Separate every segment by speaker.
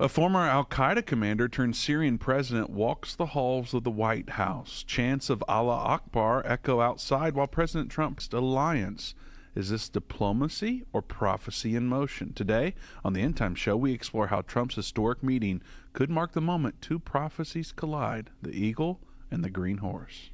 Speaker 1: A former al-Qaeda commander turned Syrian president walks the halls of the White House. Chants of Allahu Akbar echo outside while President Trump's alliance. Is this diplomacy or prophecy in motion? Today, on the Endtime Show, we explore how Trump's historic meeting could mark the moment two prophecies collide, the eagle and the green horse.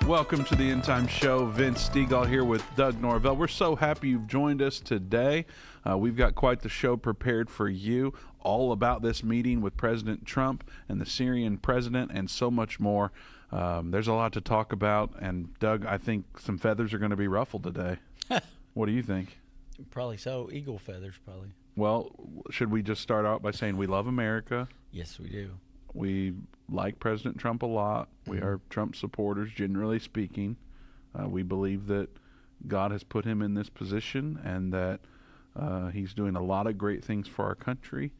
Speaker 1: Welcome to the Endtime Show. Vince Stegall here with Doug Norvell. We're so happy you've joined us today. We've got quite the show prepared for you, all about this meeting with President Trump and the Syrian president and so much more. There's a lot to talk about, and Doug, I think some feathers are going to be ruffled today. What do you think?
Speaker 2: Probably so. Eagle feathers, probably.
Speaker 1: Well, should we just start out by saying we love America?
Speaker 2: Yes, we do.
Speaker 1: We like President Trump a lot. We are Trump supporters, generally speaking. We believe that God has put him in this position and that he's doing a lot of great things for our country.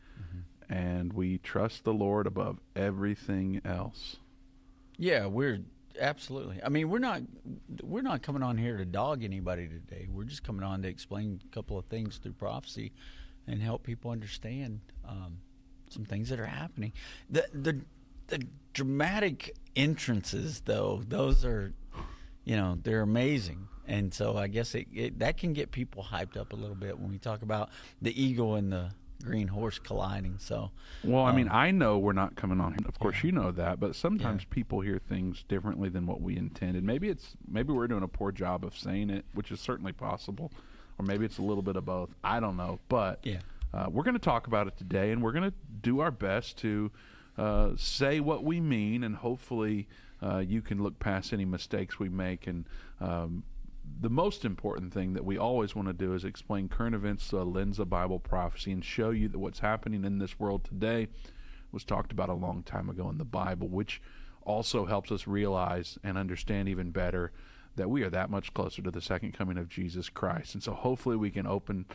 Speaker 1: And we trust the Lord above everything else.
Speaker 2: Yeah, we're absolutely. I mean, we're not coming on here to dog anybody today. We're just coming on to explain a couple of things through prophecy and help people understand some things that are happening. The dramatic entrances, though, those are, they're amazing. And so I guess that can get people hyped up a little bit when we talk about the eagle and the green horse colliding. So,
Speaker 1: well, I mean, I know we're not coming on here. Of course, you know that, but sometimes people hear things differently than what we intended. Maybe we're doing a poor job of saying it, which is certainly possible, or maybe it's a little bit of both. I don't know, but we're going to talk about it today, and we're going to do our best to say what we mean, and hopefully you can look past any mistakes we make. And the most important thing that we always want to do is explain current events through a lens of Bible prophecy and show you that what's happening in this world today was talked about a long time ago in the Bible, which also helps us realize and understand even better that we are that much closer to the second coming of Jesus Christ. And so hopefully we can open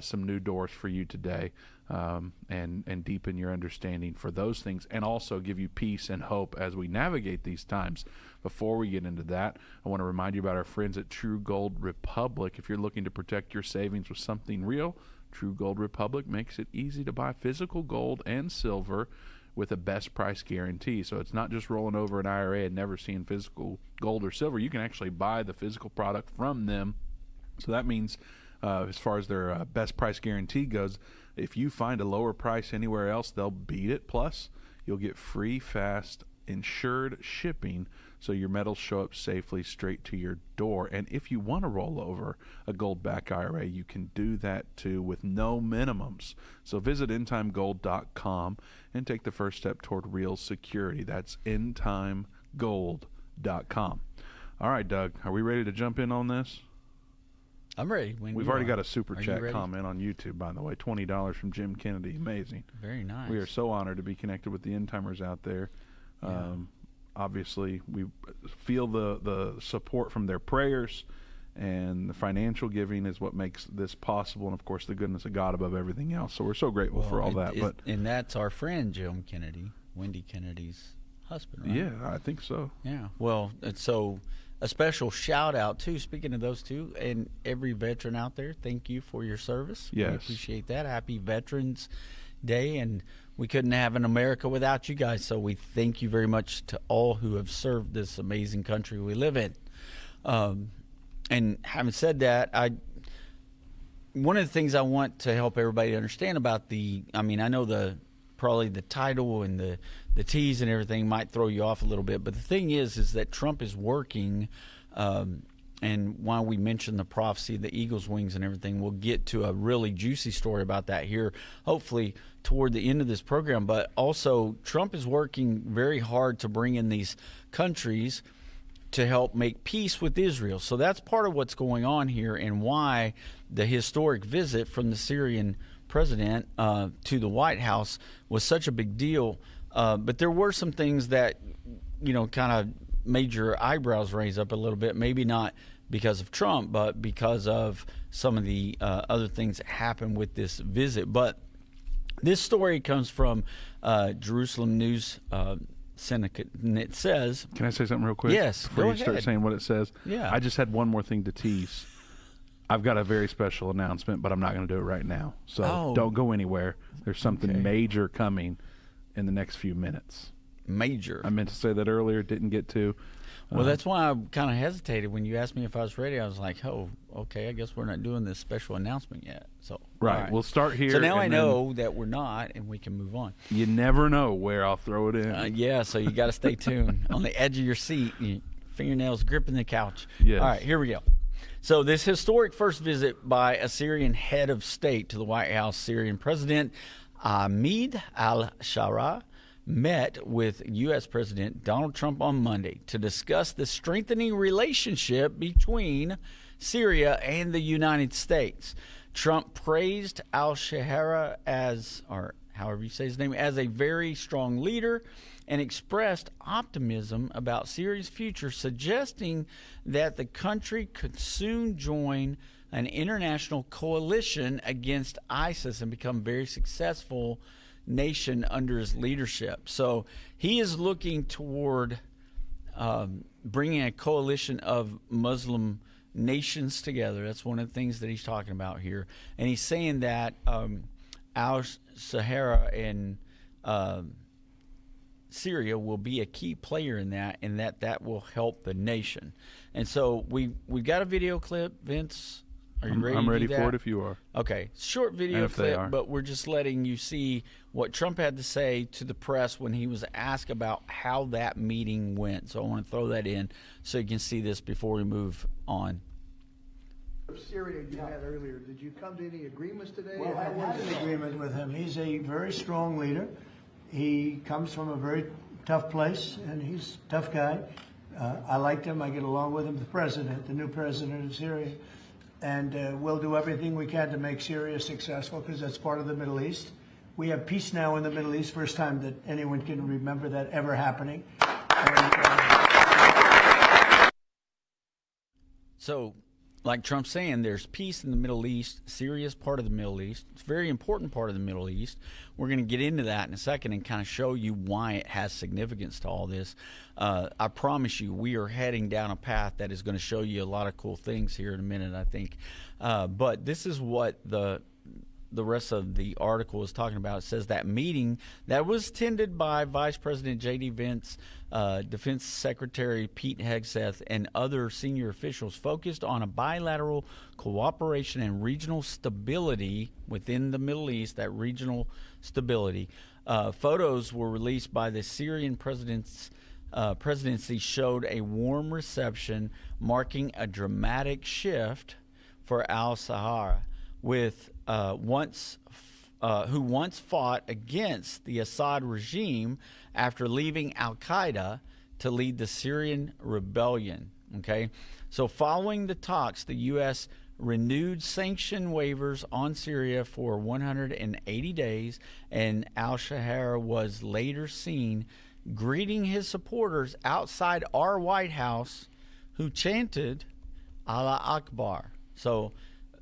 Speaker 1: some new doors for you today, and deepen your understanding for those things, and also give you peace and hope as we navigate these times. Before we get into that, I want to remind you about our friends at True Gold Republic. If you're looking to protect your savings with something real, True Gold Republic makes it easy to buy physical gold and silver with a best price guarantee. So it's not just rolling over an IRA and never seeing physical gold or silver. You can actually buy the physical product from them. So that means as far as their best price guarantee goes, if you find a lower price anywhere else, they'll beat it. Plus, you'll get free, fast, insured shipping, so your metals show up safely straight to your door. And if you want to roll over a gold-backed IRA, you can do that too with no minimums. So visit endtimegold.com and take the first step toward real security. That's endtimegold.com. All right, Doug, are we ready to jump in on this?
Speaker 2: I'm ready.
Speaker 1: We've already got a super chat comment on YouTube, by the way. $20 from Jim Kennedy. Amazing.
Speaker 2: Very nice.
Speaker 1: We are so honored to be connected with the end timers out there.
Speaker 2: Yeah.
Speaker 1: Obviously, we feel the support from their prayers, and the financial giving is what makes this possible, and of course the goodness of God above everything else. So we're so grateful for all that.
Speaker 2: And that's our friend Jim Kennedy, Wendy Kennedy's husband, right?
Speaker 1: Yeah, I think so.
Speaker 2: Yeah. Well, so a special shout out too, speaking of those two, and every veteran out there, thank you for your service.
Speaker 1: Yes.
Speaker 2: We appreciate that. Happy Veterans Day, and we couldn't have an America without you guys, so we thank you very much to all who have served this amazing country we live in. And having said that, one of the things I want to help everybody understand about I know probably the title and the T's and everything might throw you off a little bit, but the thing is that Trump is working, and while we mentioned the prophecy, the eagle's wings and everything, we'll get to a really juicy story about that here, hopefully toward the end of this program. But also, Trump is working very hard to bring in these countries to help make peace with Israel. So that's part of what's going on here, and why the historic visit from the Syrian president to the White House was such a big deal. But there were some things that, kind of made your eyebrows raise up a little bit, maybe not because of Trump, but because of some of the other things that happened with this visit. But this story comes from Jerusalem News Syndicate, and it says... Can
Speaker 1: I say something real quick?
Speaker 2: Yes,
Speaker 1: before
Speaker 2: go
Speaker 1: you start
Speaker 2: ahead.
Speaker 1: saying what it says?
Speaker 2: Yeah.
Speaker 1: I just had one more thing to tease. I've got a very special announcement, but I'm not going to do it right now. So don't go anywhere. There's something major coming in the next few minutes.
Speaker 2: Major.
Speaker 1: I meant to say that earlier, didn't get to.
Speaker 2: Well, that's why I kind of hesitated when you asked me if I was ready. I was like, oh, okay, I guess we're not doing this special announcement yet. So
Speaker 1: right. We'll start here.
Speaker 2: So now I know that we're not, and we can move on.
Speaker 1: You never know where I'll throw it in.
Speaker 2: Yeah, so you got to stay tuned. On the edge of your seat, your fingernails gripping the couch.
Speaker 1: Yes.
Speaker 2: All right, here we go. So this historic first visit by a Syrian head of state to the White House, Syrian President Ahmed al-Shara met with U.S. President Donald Trump on Monday to discuss the strengthening relationship between Syria and the United States. Trump praised al-Shahara or however you say his name, as a very strong leader, and expressed optimism about Syria's future, suggesting that the country could soon join an international coalition against ISIS and become a very successful nation under his leadership. So he is looking toward bringing a coalition of Muslim nations together. That's one of the things that he's talking about here. And he's saying that al-Sahara and Syria will be a key player in that, and that will help the nation. And so we've got a video clip. Vince, are you ready?
Speaker 1: I'm ready for it if you are.
Speaker 2: Okay, short video clip, but we're just letting you see what Trump had to say to the press when he was asked about how that meeting went. So I want to throw that in so you can see this before we move on.
Speaker 3: Syria you had earlier, did you come to any agreements today?
Speaker 4: Well, I had an agreement with him. He's a very strong leader. He comes from a very tough place, and he's a tough guy. I liked him. I get along with him. The new president of Syria. And we'll do everything we can to make Syria successful, because that's part of the Middle East. We have peace now in the Middle East, first time that anyone can remember that ever happening. And,
Speaker 2: So, like Trump's saying, there's peace in the Middle East. Syria is part of the Middle East. It's a very important part of the Middle East. We're going to get into that in a second and kind of show you why it has significance to all this. I promise you, we are heading down a path that is going to show you a lot of cool things here in a minute, I think. But this is what the rest of the article is talking about. It says that meeting that was attended by Vice President J.D. Vance, Defense Secretary Pete Hegseth, and other senior officials focused on a bilateral cooperation and regional stability within the Middle East, that regional stability. Photos were released by the Syrian presidency showed a warm reception marking a dramatic shift for al-Sahara, with who once fought against the Assad regime after leaving al-Qaeda to lead the Syrian rebellion. Okay, so following the talks, the U.S. renewed sanction waivers on Syria for 180 days, and al-Sahara was later seen greeting his supporters outside our White House, who chanted Allahu Akbar. So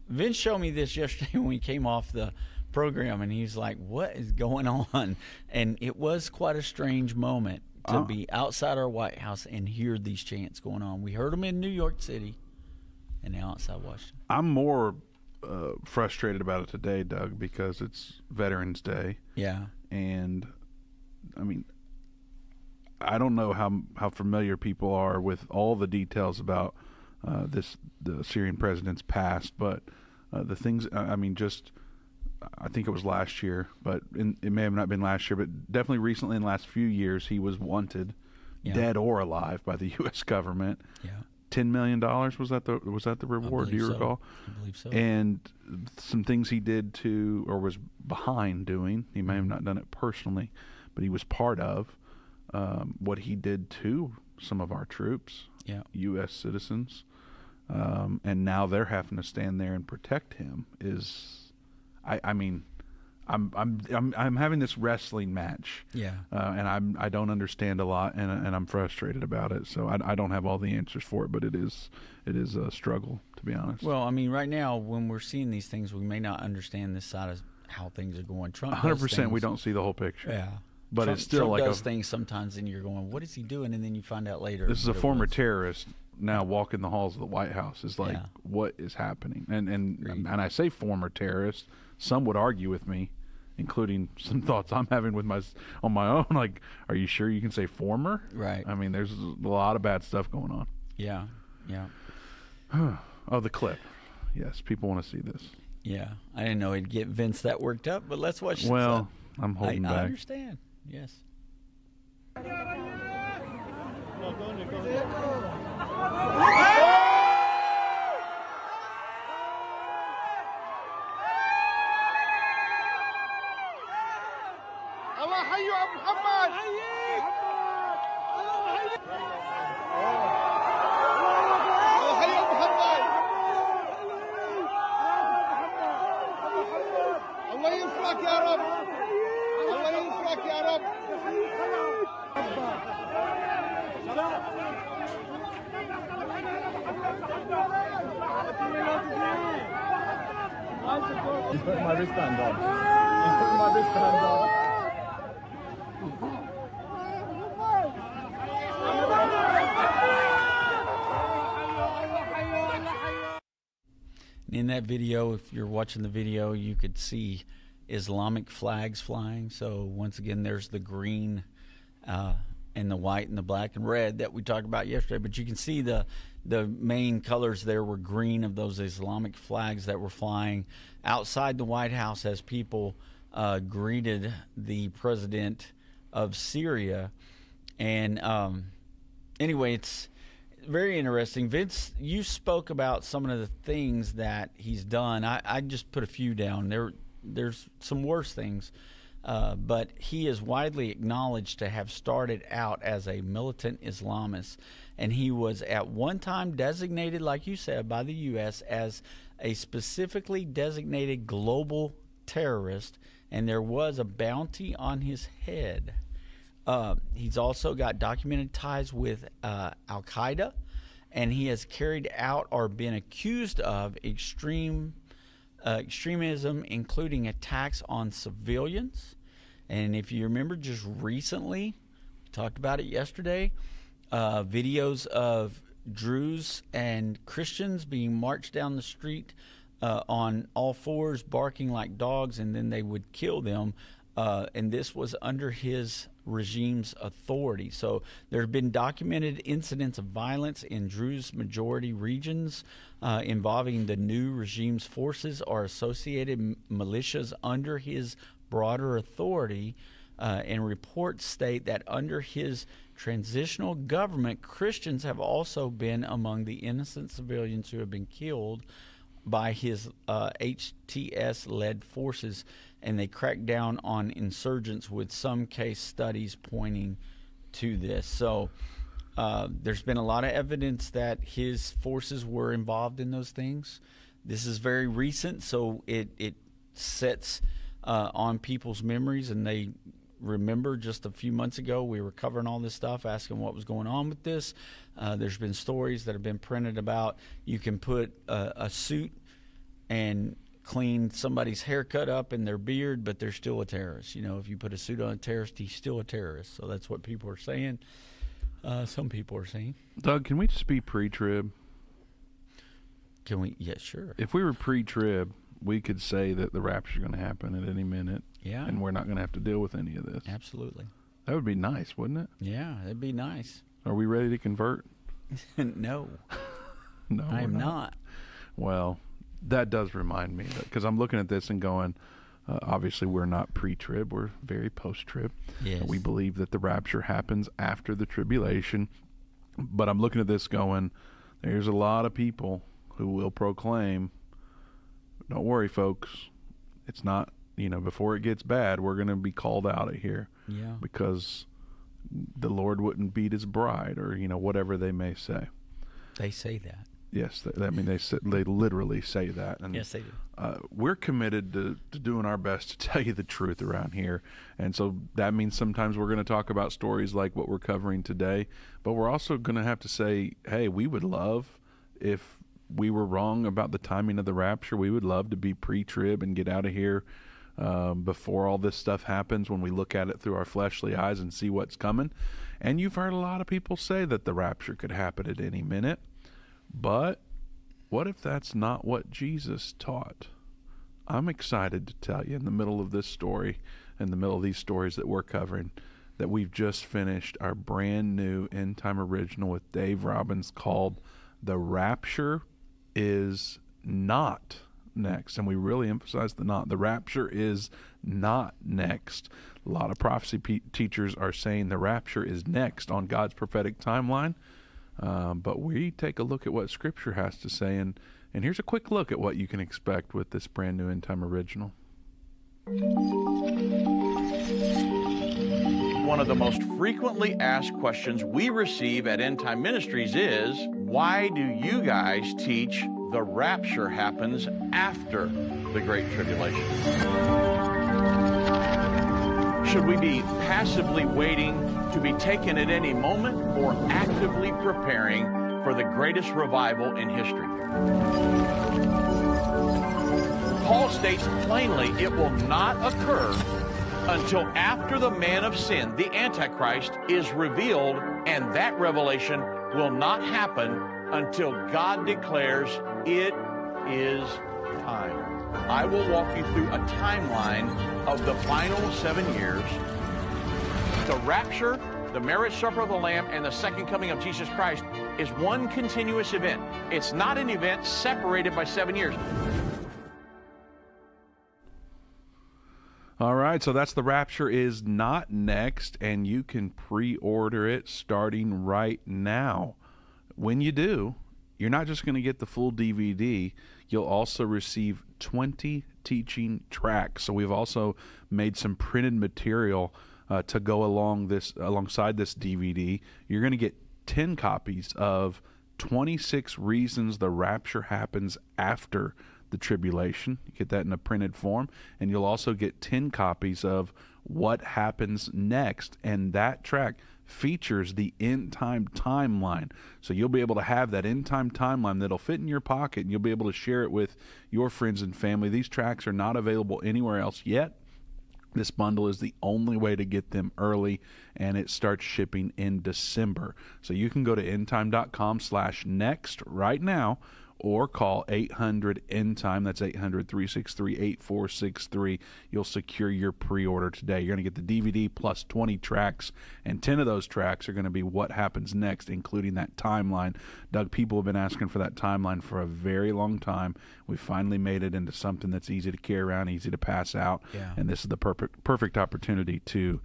Speaker 2: Vince showed me this yesterday when we came off the program, and he's like, what is going on? And it was quite a strange moment to be outside our White House and hear these chants going on. We heard them in New York City and now outside Washington.
Speaker 1: I'm more frustrated about it today, Doug, because it's Veterans Day.
Speaker 2: Yeah.
Speaker 1: And, I mean, I don't know how familiar people are with all the details about the Syrian president's past, but the things, I mean, just, I think it was last year, but it may have not been last year, but definitely recently in the last few years, he was wanted, dead or alive, by the U.S. government.
Speaker 2: Yeah.
Speaker 1: $10 million was that the reward? Do you recall?
Speaker 2: I believe so.
Speaker 1: And some things he did to, or was behind doing, he may have not done it personally, but he was part of what he did to some of our troops, U.S. citizens, and now they're having to stand there and protect him. I mean, I'm having this wrestling match, and I don't understand a lot, and I'm frustrated about it. So I don't have all the answers for it, but it is a struggle, to be honest.
Speaker 2: Well, I mean, right now when we're seeing these things, we may not understand this side of how things are going. Trump
Speaker 1: 100%, we don't see the whole picture.
Speaker 2: Yeah.
Speaker 1: But
Speaker 2: Trump,
Speaker 1: it's still
Speaker 2: Trump
Speaker 1: like
Speaker 2: does things sometimes, and you're going, "What is he doing?" And then you find out later.
Speaker 1: This is a former terrorist now walking the halls of the White House. Is like, what is happening? And I say former terrorist. Some would argue with me, including some thoughts I'm having with on my own. Like, are you sure you can say former?
Speaker 2: Right.
Speaker 1: I mean, there's a lot of bad stuff going on.
Speaker 2: Yeah.
Speaker 1: Oh, the clip. Yes, people want to see this.
Speaker 2: Yeah, I didn't know it'd get Vince that worked up, but let's watch this.
Speaker 1: Well, I'm holding back.
Speaker 2: I understand. Yes.
Speaker 5: الله حي ابو محمد الله حي ابو محمد الله ينصرك يا رب الله ينصرك يا رب
Speaker 6: He's putting my wristband on. He's putting my wristband on.
Speaker 2: In that video, if you're watching the video, you could see Islamic flags flying. So once again, there's the green and the white and the black and red that we talked about yesterday. But you can see the main colors there were green of those Islamic flags that were flying outside the White House as people greeted the president of Syria. And anyway, it's very interesting. Vince, you spoke about some of the things that he's done. I just put a few down. There's some worse things, but he is widely acknowledged to have started out as a militant Islamist, and he was at one time designated, like you said, by the U.S. as a specifically designated global terrorist, and there was a bounty on his head. He's also got documented ties with al-Qaeda and he has carried out or been accused of extremism, including attacks on civilians. And if you remember, just recently, we talked about it yesterday, videos of Druze and Christians being marched down the street on all fours, barking like dogs, and then they would kill them. And this was under his regime's authority. So there have been documented incidents of violence in Druze majority regions involving the new regime's forces or associated militias under his broader authority. And reports state that under his transitional government, Christians have also been among the innocent civilians who have been killed by his HTS-led forces, and they cracked down on insurgents, with some case studies pointing to this. So there's been a lot of evidence that his forces were involved in those things. This is very recent, so it sets on people's memories, and they remember just a few months ago we were covering all this stuff, asking what was going on with this. There's been stories that have been printed about you can put a suit and clean somebody's haircut up in their beard, but they're still a terrorist. You know, if you put a suit on a terrorist, he's still a terrorist. So that's what people are saying. Some people are saying.
Speaker 1: Doug, can we just be pre-trib?
Speaker 2: Can we? Yeah, sure.
Speaker 1: If we were pre-trib, we could say that the rapture is going to happen at any minute.
Speaker 2: Yeah.
Speaker 1: And we're not going to have to deal with any of this.
Speaker 2: Absolutely.
Speaker 1: That would be nice, wouldn't it?
Speaker 2: Yeah, that'd be nice.
Speaker 1: Are we ready to convert?
Speaker 2: No.
Speaker 1: No,
Speaker 2: I am not.
Speaker 1: Well, that does remind me, because I'm looking at this and going, obviously we're not pre-trib, we're very post-trib.
Speaker 2: Yes.
Speaker 1: We believe that the rapture happens after the tribulation. But I'm looking at this going, there's a lot of people who will proclaim, don't worry, folks, it's not, before it gets bad, we're going to be called out of here.
Speaker 2: Yeah.
Speaker 1: Because the Lord wouldn't beat his bride, or, whatever they may say.
Speaker 2: They say that.
Speaker 1: Yes, they literally say that. And,
Speaker 2: yes, they do.
Speaker 1: We're committed to doing our best to tell you the truth around here. And so that means sometimes we're going to talk about stories like what we're covering today, but we're also going to have to say, hey, we would love, if we were wrong about the timing of the rapture, we would love to be pre-trib and get out of here before all this stuff happens, when we look at it through our fleshly eyes and see what's coming. And you've heard a lot of people say that the rapture could happen at any minute. But what if that's not what Jesus taught? I'm excited to tell you, in the middle of this story, in the middle of these stories that we're covering, that we've just finished our brand new End Time original with Dave Robbins called The Rapture is Not Next. And we really emphasize the not. The rapture is not next. A lot of prophecy teachers are saying the rapture is next on God's prophetic timeline. But we take a look at what Scripture has to say, and here's a quick look at what you can expect with this brand new End Time original.
Speaker 7: One of the most frequently asked questions we receive at End Time Ministries is, why do you guys teach the rapture happens after the Great Tribulation? Should we be passively waiting to be taken at any moment, or actively preparing for the greatest revival in history? Paul states plainly it will not occur until after the man of sin, the Antichrist, is revealed, and that revelation will not happen until God declares it is time. I will walk you through a timeline of the final 7 years. The rapture, the marriage supper of the Lamb, and the second coming of Jesus Christ is one continuous event. It's not an event separated by 7 years.
Speaker 1: All right, so that's The Rapture is Not Next, and you can pre-order it starting right now. When you do, you're not just going to get the full DVD, you'll also receive 20 teaching tracks. So we've also made some printed material to go alongside this DVD. You're going to get 10 copies of 26 Reasons the Rapture Happens After the tribulation. You get that in a printed form, and you'll also get 10 copies of What Happens Next, and that track features the end time timeline. So you'll be able to have that end time timeline that'll fit in your pocket, and you'll be able to share it with your friends and family. These tracks are not available anywhere else yet. This bundle is the only way to get them early, and it starts shipping in December. So you can go to endtime.com/next right now, or call 800-END-TIME. That's 800-363-8463. You'll secure your pre-order today. You're going to get the DVD plus 20 tracks, and 10 of those tracks are going to be What Happens Next, including that timeline. Doug, people have been asking for that timeline for a very long time. We finally made it into something that's easy to carry around, easy to pass out, and this is the perfect opportunity to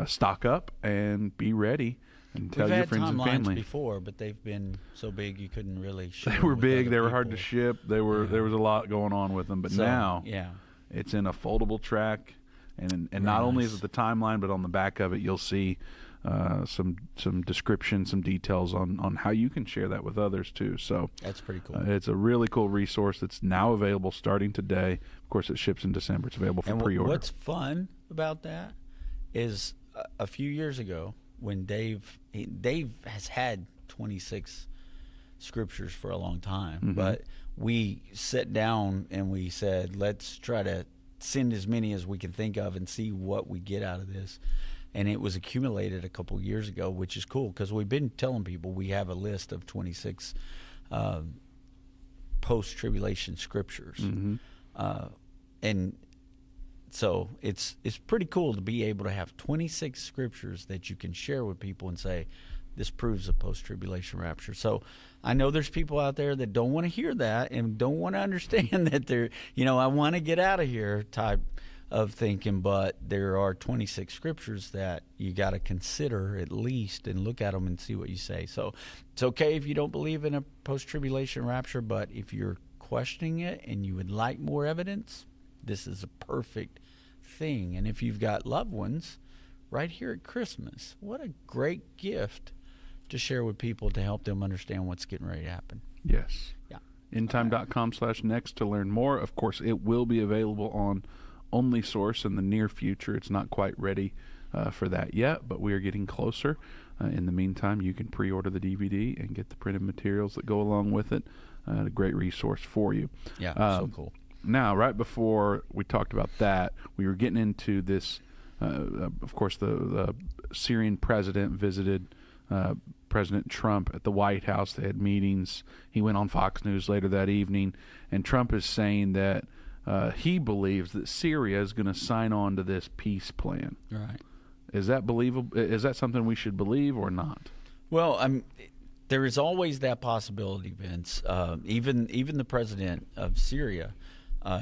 Speaker 1: stock up and be ready. And tell your friends and family.
Speaker 2: We've had timelines before, but they've been so big you couldn't really ship.
Speaker 1: They were big. They were hard to ship. There was a lot going on with them. But now it's in a foldable track, and not only is it the timeline, but on the back of it you'll see some description, some details on how you can share that with others too. So
Speaker 2: that's pretty cool.
Speaker 1: It's a really cool resource that's now available starting today. Of course, it ships in December. It's available for pre-order.
Speaker 2: What's fun about that is a few years ago, when Dave has had 26 scriptures for a long time, but we sat down and we said, let's try to send as many as we can think of and see what we get out of this. And it was accumulated a couple years ago, which is cool because we've been telling people we have a list of 26 post-tribulation scriptures. And so it's pretty cool to be able to have 26 scriptures that you can share with people and say, this proves a post-tribulation rapture. So I know there's people out there that don't want to hear that and don't want to understand that they're, I want to get out of here type of thinking, but there are 26 scriptures that you got to consider at least and look at them and see what you say. So it's okay if you don't believe in a post-tribulation rapture, but if you're questioning it and you would like more evidence, this is a perfect thing. And if you've got loved ones right here at Christmas, what a great gift to share with people to help them understand what's getting ready to happen.
Speaker 1: Yes. Yeah. Endtime.com/next to learn more. Of course, it will be available on Only Source in the near future. It's not quite ready for that yet, but we are getting closer. In the meantime, you can pre-order the DVD and get the printed materials that go along with it. A great resource for you.
Speaker 2: Yeah, so cool.
Speaker 1: Now, right before we talked about that, we were getting into this. Of course, the Syrian president visited President Trump at the White House. They had meetings. He went on Fox News later that evening, and Trump is saying that he believes that Syria is going to sign on to this peace plan.
Speaker 2: Right.
Speaker 1: Is that believable? Is that something we should believe or not?
Speaker 2: Well, there is always that possibility, Vince. Even the president of Syria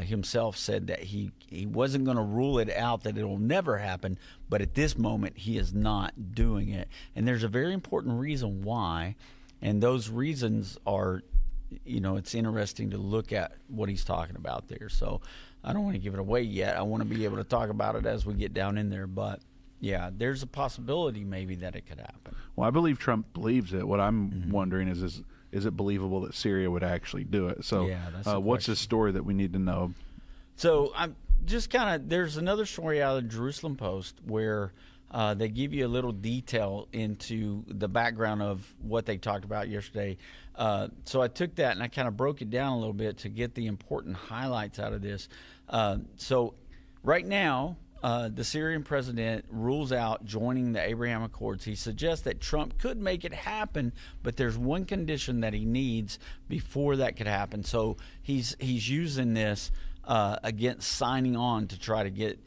Speaker 2: himself said that he wasn't going to rule it out, that it will never happen, but at this moment he is not doing it. And there's a very important reason why, and those reasons are, it's interesting to look at what he's talking about there. So I don't want to give it away yet. I want to be able to talk about it as we get down in there, but yeah, there's a possibility maybe that it could happen.
Speaker 1: Well, I believe Trump believes it. What I'm wondering is it believable that Syria would actually do it? So what's the story that we need to know?
Speaker 2: So I'm just there's another story out of the Jerusalem Post where they give you a little detail into the background of what they talked about yesterday. So I took that and I kind of broke it down a little bit to get the important highlights out of this. So right now, the Syrian president rules out joining the Abraham Accords. He suggests that Trump could make it happen, but there's one condition that he needs before that could happen. So he's using this against signing on to try to get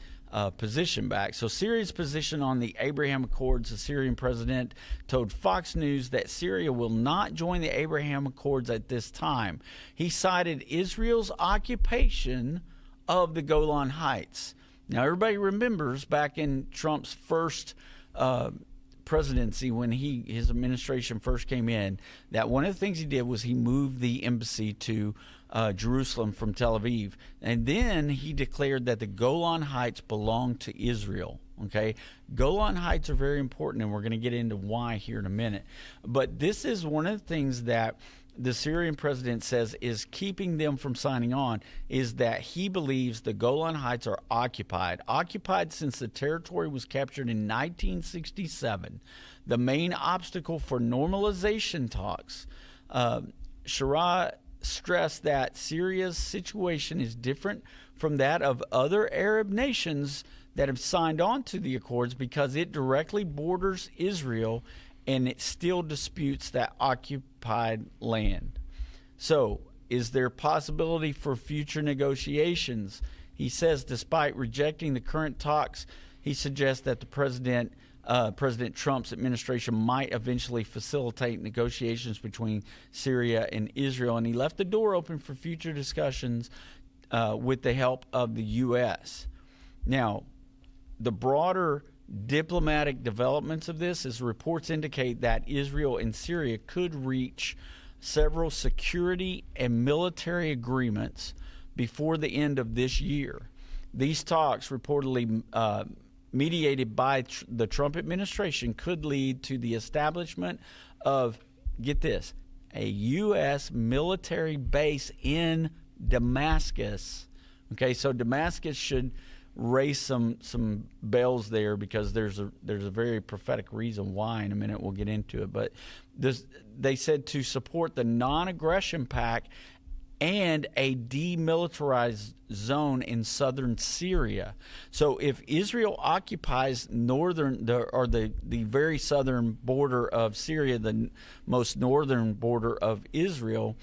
Speaker 2: position back. So Syria's position on the Abraham Accords, the Syrian president told Fox News that Syria will not join the Abraham Accords at this time. He cited Israel's occupation of the Golan Heights. Now, everybody remembers back in Trump's first presidency, when his administration first came in, that one of the things he did was he moved the embassy to Jerusalem from Tel Aviv. And then he declared that the Golan Heights belonged to Israel. Okay, Golan Heights are very important, and we're going to get into why here in a minute. But this is one of the things that the Syrian president says is keeping them from signing on is that he believes the Golan Heights are occupied since the territory was captured in 1967. The main obstacle for normalization talks. Shara stressed that Syria's situation is different from that of other Arab nations that have signed on to the accords because it directly borders Israel and it still disputes that occupied land. So, is there possibility for future negotiations? He says despite rejecting the current talks, he suggests that the President Trump's administration might eventually facilitate negotiations between Syria and Israel, and he left the door open for future discussions with the help of the U.S. Now, the broader diplomatic developments of this is reports indicate that Israel and Syria could reach several security and military agreements before the end of this year. These talks, reportedly mediated by the Trump administration, could lead to the establishment of, get this, a U.S. military base in Damascus. Okay, so Damascus should raise some bells there because there's a very prophetic reason why. In a minute we'll get into it. But they said to support the non-aggression pact and a demilitarized zone in southern Syria. So if Israel occupies the very southern border of Syria, the most northern border of Israel,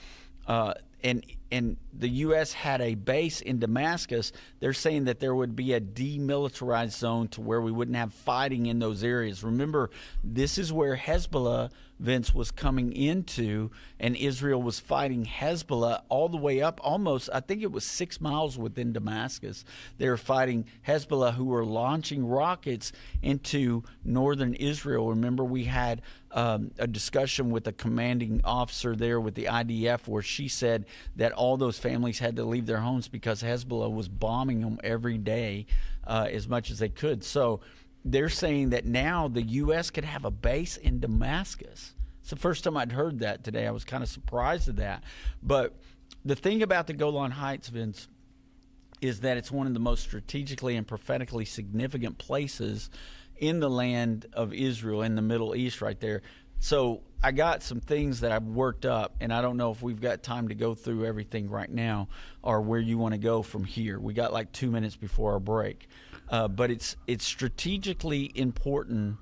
Speaker 2: and the U.S. had a base in Damascus, they're saying that there would be a demilitarized zone to where we wouldn't have fighting in those areas. Remember, this is where Hezbollah, Vince, was coming into, and Israel was fighting Hezbollah all the way up almost, I think it was 6 miles within Damascus. They were fighting Hezbollah, who were launching rockets into northern Israel. Remember, we had a discussion with a commanding officer there with the IDF where she said that all those families had to leave their homes because Hezbollah was bombing them every day as much as they could. So they're saying that now the U.S. could have a base in Damascus. It's the first time I'd heard that today. I was kind of surprised at that. But the thing about the Golan Heights, Vince, is that it's one of the most strategically and prophetically significant places in the land of Israel, in the Middle East right there. So I got some things that I've worked up, and I don't know if we've got time to go through everything right now or where you want to go from here. We got like 2 minutes before our break. But it's strategically important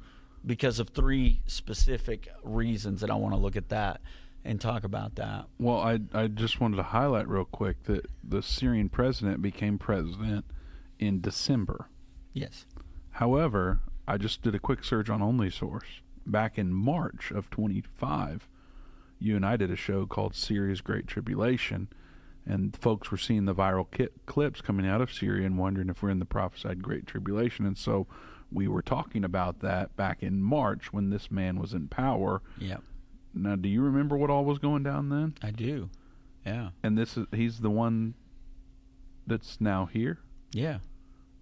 Speaker 2: because of 3 specific reasons, and I want to look at that and talk about that.
Speaker 1: Well, I just wanted to highlight real quick that the Syrian president became president in December.
Speaker 2: Yes.
Speaker 1: However, I just did a quick search on OnlySource. Back in March of 25, you and I did a show called Syria's Great Tribulation, and folks were seeing the viral clips coming out of Syria and wondering if we're in the prophesied Great Tribulation. And so we were talking about that back in March when this man was in power.
Speaker 2: Yeah.
Speaker 1: Now, do you remember what all was going down then?
Speaker 2: I do. Yeah.
Speaker 1: And he's the one that's now here?
Speaker 2: Yeah.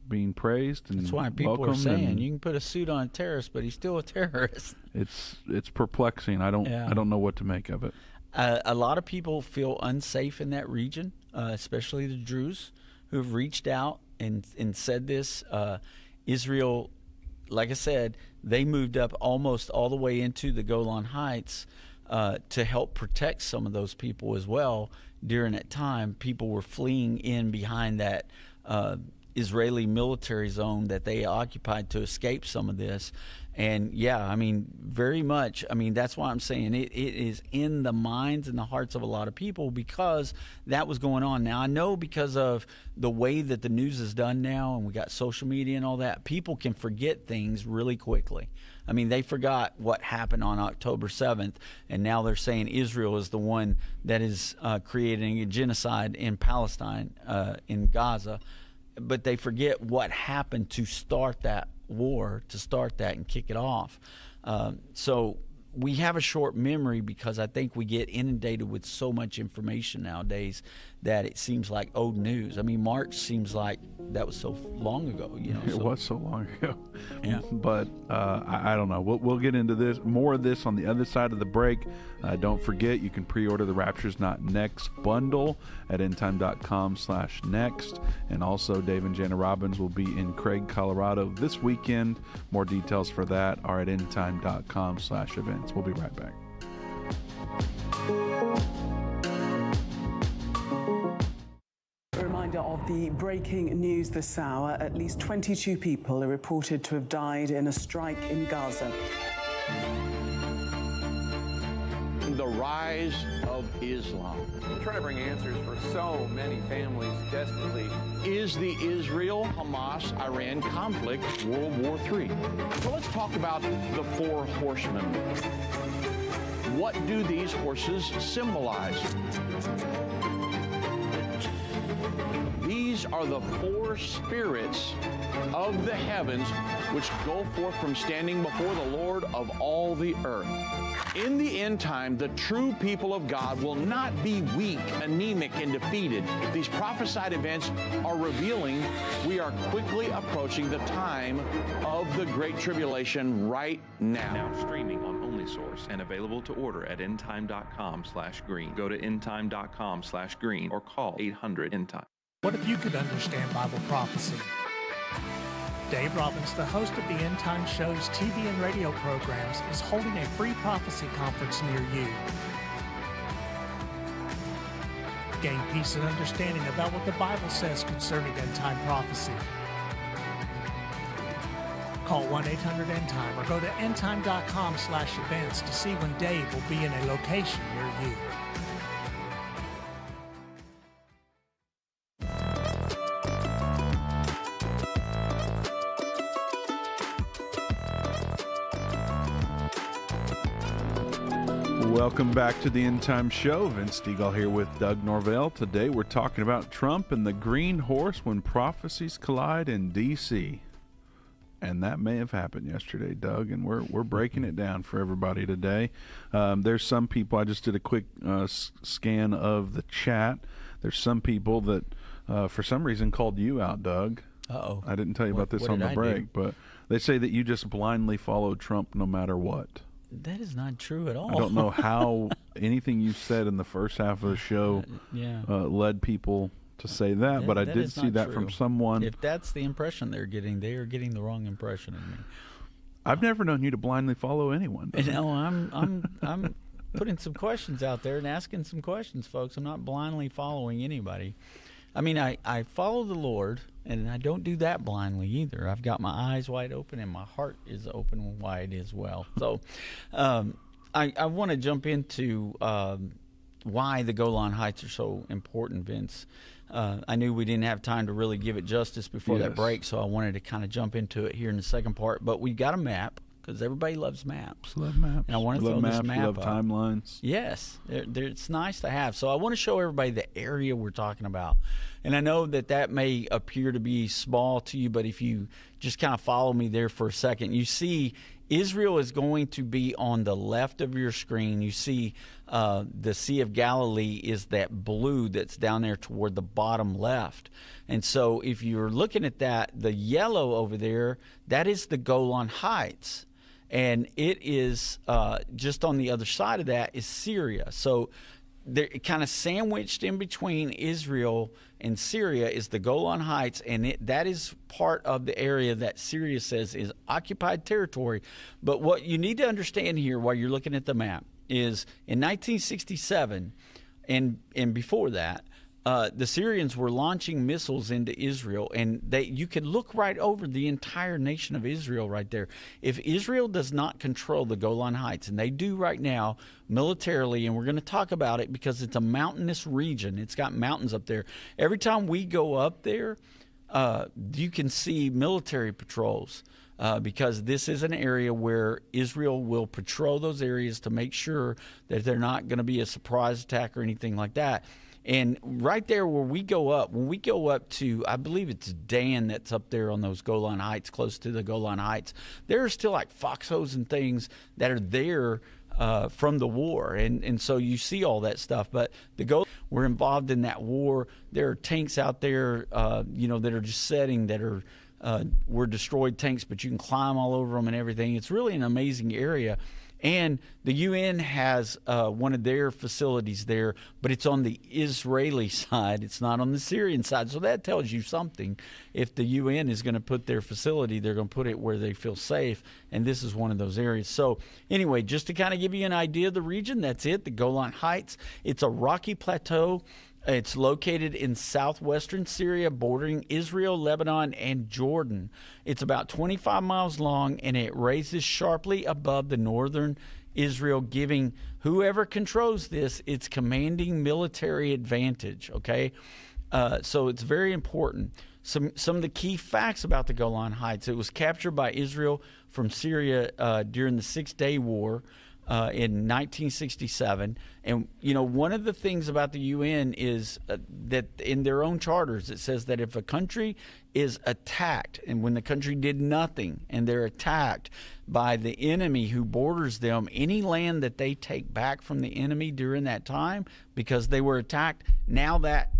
Speaker 1: Being praised and
Speaker 2: that's why people are saying you can put a suit on a terrorist, but he's still a terrorist.
Speaker 1: It's perplexing. I don't know what to make of it.
Speaker 2: A lot of people feel unsafe in that region, especially the Druze, who have reached out and said this. Israel, like I said, they moved up almost all the way into the Golan Heights to help protect some of those people as well. During that time, people were fleeing in behind that Israeli military zone that they occupied to escape some of this. And yeah, I mean, very much, I mean, that's why I'm saying it is in the minds and the hearts of a lot of people because that was going on. Now, I know because of the way that the news is done now and we got social media and all that, people can forget things really quickly. I mean, they forgot what happened on October 7th, and now they're saying Israel is the one that is creating a genocide in Palestine, in Gaza. But they forget what happened to start that war, to start that and kick it off. So we have a short memory because I think we get inundated with so much information nowadays that it seems like old news. I mean, March seems like that was so long ago.
Speaker 1: It was so long ago.
Speaker 2: Yeah.
Speaker 1: But I don't know. We'll get into this more of this on the other side of the break. Don't forget, you can pre-order the Rapture's Not Next bundle at endtime.com/next. And also, Dave and Jana Robbins will be in Craig, Colorado this weekend. More details for that are at endtime.com/events. We'll be right back.
Speaker 8: A reminder of the breaking news this hour. At least 22 people are reported to have died in a strike in Gaza.
Speaker 7: The rise of Islam.
Speaker 9: We're trying to bring answers for so many families desperately.
Speaker 7: Is the Israel-Hamas-Iran conflict World War III? So let's talk about the four horsemen. What do these horses symbolize? These are the four spirits of the heavens which go forth from standing before the Lord of all the earth. In the end time, the true people of God will not be weak, anemic, and defeated. These prophesied events are revealing we are quickly approaching the time of the Great Tribulation right now.
Speaker 10: Now streaming on OnlySource and available to order at endtime.com/green. Go to endtime.com/green or call 800-ENDTIME.
Speaker 11: What if you could understand Bible prophecy? Dave Robbins, the host of the Endtime Show's TV and radio programs, is holding a free prophecy conference near you. Gain peace and understanding about what the Bible says concerning end-time prophecy. Call 1-800-ENDTIME or go to endtime.com/events to see when Dave will be in a location near you.
Speaker 1: Welcome back to the Endtime Show. Vince Stegall here with Doug Norvell. Today we're talking about Trump and the green horse when prophecies collide in D.C. And that may have happened yesterday, Doug, and we're breaking it down for everybody today. There's some people, I just did a quick scan of the chat. There's some people that for some reason called you out, Doug.
Speaker 2: Uh-oh.
Speaker 1: I didn't tell you about this on the break, but they say that you just blindly follow Trump no matter what.
Speaker 2: That is not true at all.
Speaker 1: I don't know how anything you said in the first half of the show led people to say that, but I did see that from someone.
Speaker 2: If that's the impression they're getting, they are getting the wrong impression of me.
Speaker 1: I've never known you to blindly follow anyone.
Speaker 2: No, I'm putting some questions out there and asking some questions, folks. I'm not blindly following anybody. I mean, I follow the Lord, and I don't do that blindly either. I've got my eyes wide open, and my heart is open wide as well. So I want to jump into why the Golan Heights are so important, Vince. I knew we didn't have time to really give it justice before that break, so I wanted to kind of jump into it here in the second part. But we got a map, because everybody loves maps.
Speaker 1: Love maps.
Speaker 2: And I want to throw this map
Speaker 1: love
Speaker 2: up.
Speaker 1: Timelines.
Speaker 2: Yes, it's nice to have. So I want to show everybody the area we're talking about. And I know that may appear to be small to you, but if you just kind of follow me there for a second, you see Israel is going to be on the left of your screen. You see the Sea of Galilee is that blue that's down there toward the bottom left. And so if you're looking at that, the yellow over there, that is the Golan Heights. And it is just on the other side of that is Syria. So they're kind of sandwiched in between Israel and Syria is the Golan Heights, and that is part of the area that Syria says is occupied territory. But what you need to understand here while you're looking at the map is in 1967 and before that, the Syrians were launching missiles into Israel, and you could look right over the entire nation of Israel right there. If Israel does not control the Golan Heights, and they do right now militarily, and we're going to talk about it because it's a mountainous region. It's got mountains up there. Every time we go up there, you can see military patrols. Because this is an area where Israel will patrol those areas to make sure that they're not going to be a surprise attack or anything like that. And right there where we go up, when we go up to, I believe it's Dan that's up there on those Golan Heights, close to the Golan Heights, there are still like foxholes and things that are there from the war, and so you see all that stuff. But we're involved in that war. There are tanks out there, that are just setting that are were destroyed tanks, but you can climb all over them and everything. It's really an amazing area. And the UN has one of their facilities there, but it's on the Israeli side. It's not on the Syrian side. So that tells you something. If the UN is going to put their facility, they're going to put it where they feel safe. And this is one of those areas. So anyway, just to kind of give you an idea of the region, that's it, the Golan Heights. It's a rocky plateau. It's located in southwestern Syria, bordering Israel, Lebanon, and Jordan. It's about 25 miles long, and it raises sharply above the northern Israel, giving whoever controls this its commanding military advantage, okay? So it's very important. Some of the key facts about the Golan Heights: it was captured by Israel from Syria during the Six-Day War, in 1967. And, one of the things about the UN is that in their own charters, it says that if a country is attacked, and when the country did nothing and they're attacked by the enemy who borders them, any land that they take back from the enemy during that time because they were attacked, now that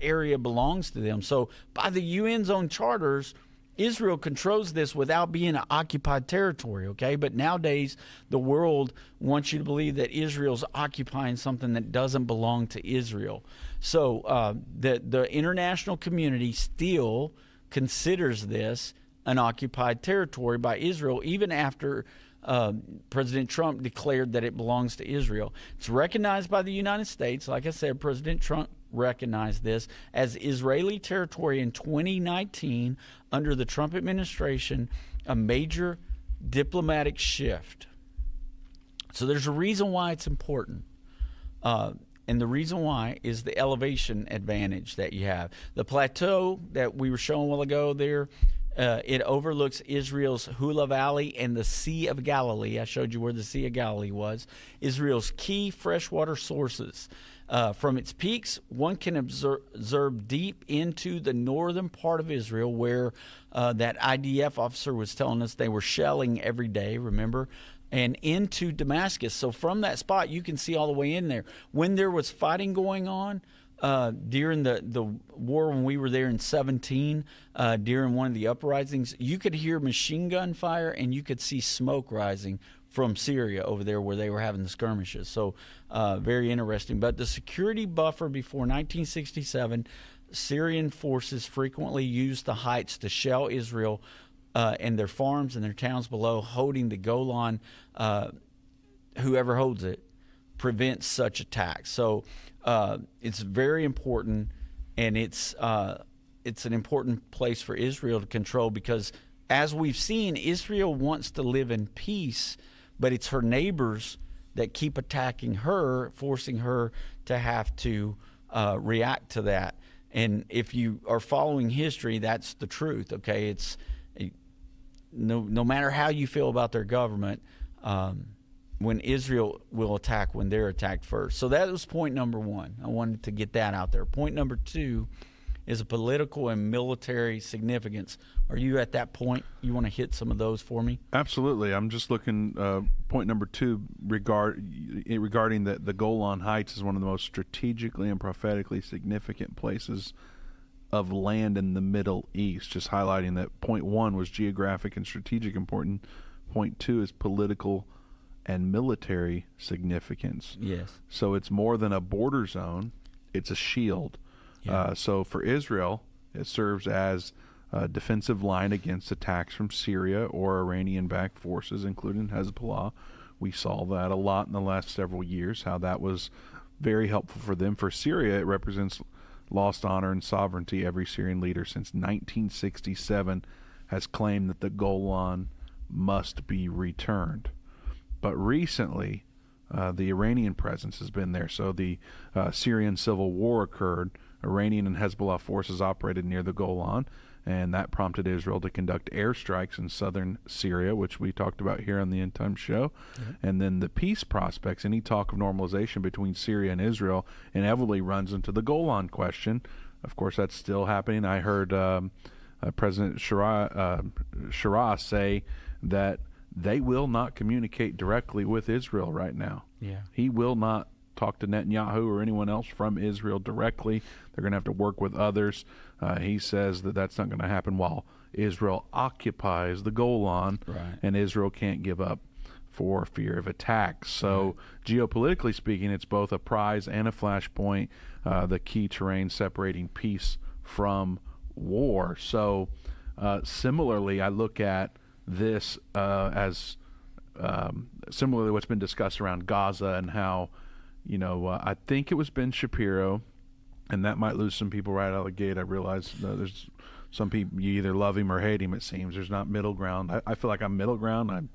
Speaker 2: area belongs to them. So by the UN's own charters, Israel controls this without being an occupied territory, okay? But nowadays, the world wants you to believe that Israel's occupying something that doesn't belong to Israel. So the international community still considers this an occupied territory by Israel, even after President Trump declared that it belongs to Israel. It's recognized by the United States. Like I said, President Trump recognized this as Israeli territory in 2019 under the Trump administration, a major diplomatic shift. So there's a reason why it's important. And the reason why is the elevation advantage that you have. The plateau that we were showing a while ago there, it overlooks Israel's Hula Valley and the Sea of Galilee. I showed you where the Sea of Galilee was. Israel's key freshwater sources. From its peaks, one can observe deep into the northern part of Israel where that IDF officer was telling us they were shelling every day, remember? And into Damascus. So from that spot, you can see all the way in there. When there was fighting going on, during the war when we were there in 17, during one of the uprisings, you could hear machine gun fire and you could see smoke rising from Syria over there where they were having the skirmishes. So very interesting. But the security buffer before 1967, Syrian forces frequently used the heights to shell Israel and their farms and their towns below, holding the Golan, whoever holds it, prevents such attacks. So it's very important, and it's an important place for Israel to control because, as we've seen, Israel wants to live in peace, but it's her neighbors that keep attacking her, forcing her to have to react to that. And if you are following history, that's the truth, okay? It's no matter how you feel about their government, when Israel will attack when they're attacked first. So that was point number one. I wanted to get that out there. Point number two is a political and military significance. Are you at that point? You want to hit some of those for me?
Speaker 1: Absolutely. I'm just looking, point number two, regarding that the Golan Heights is one of the most strategically and prophetically significant places of land in the Middle East. Just highlighting that point one was geographic and strategic important. Point two is political and military significance.
Speaker 2: Yes.
Speaker 1: So it's more than a border zone. It's a shield. Yeah. So for Israel, it serves as a defensive line against attacks from Syria or Iranian-backed forces, including Hezbollah. We saw that a lot in the last several years, how that was very helpful for them. For Syria, it represents lost honor and sovereignty. Every Syrian leader since 1967 has claimed that the Golan must be returned. But recently, the Iranian presence has been there. So the Syrian civil war occurred. Iranian and Hezbollah forces operated near the Golan, and that prompted Israel to conduct airstrikes in southern Syria, which we talked about here on the Endtime Show. Mm-hmm. And then the peace prospects, any talk of normalization between Syria and Israel, inevitably runs into the Golan question. Of course, that's still happening. I heard President Shara say that they will not communicate directly with Israel right now.
Speaker 2: Yeah.
Speaker 1: He will not talk to Netanyahu or anyone else from Israel directly. They're going to have to work with others. He says that that's not going to happen while Israel occupies the Golan, and Israel can't give up for fear of attack. So geopolitically speaking, it's both a prize and a flashpoint, the key terrain separating peace from war. So similarly, I look at this as similarly what's been discussed around Gaza and how, I think it was Ben Shapiro, and that might lose some people right out of the gate. I realize there's some people, you either love him or hate him, it seems. There's not middle ground. I feel like I'm middle ground. I'm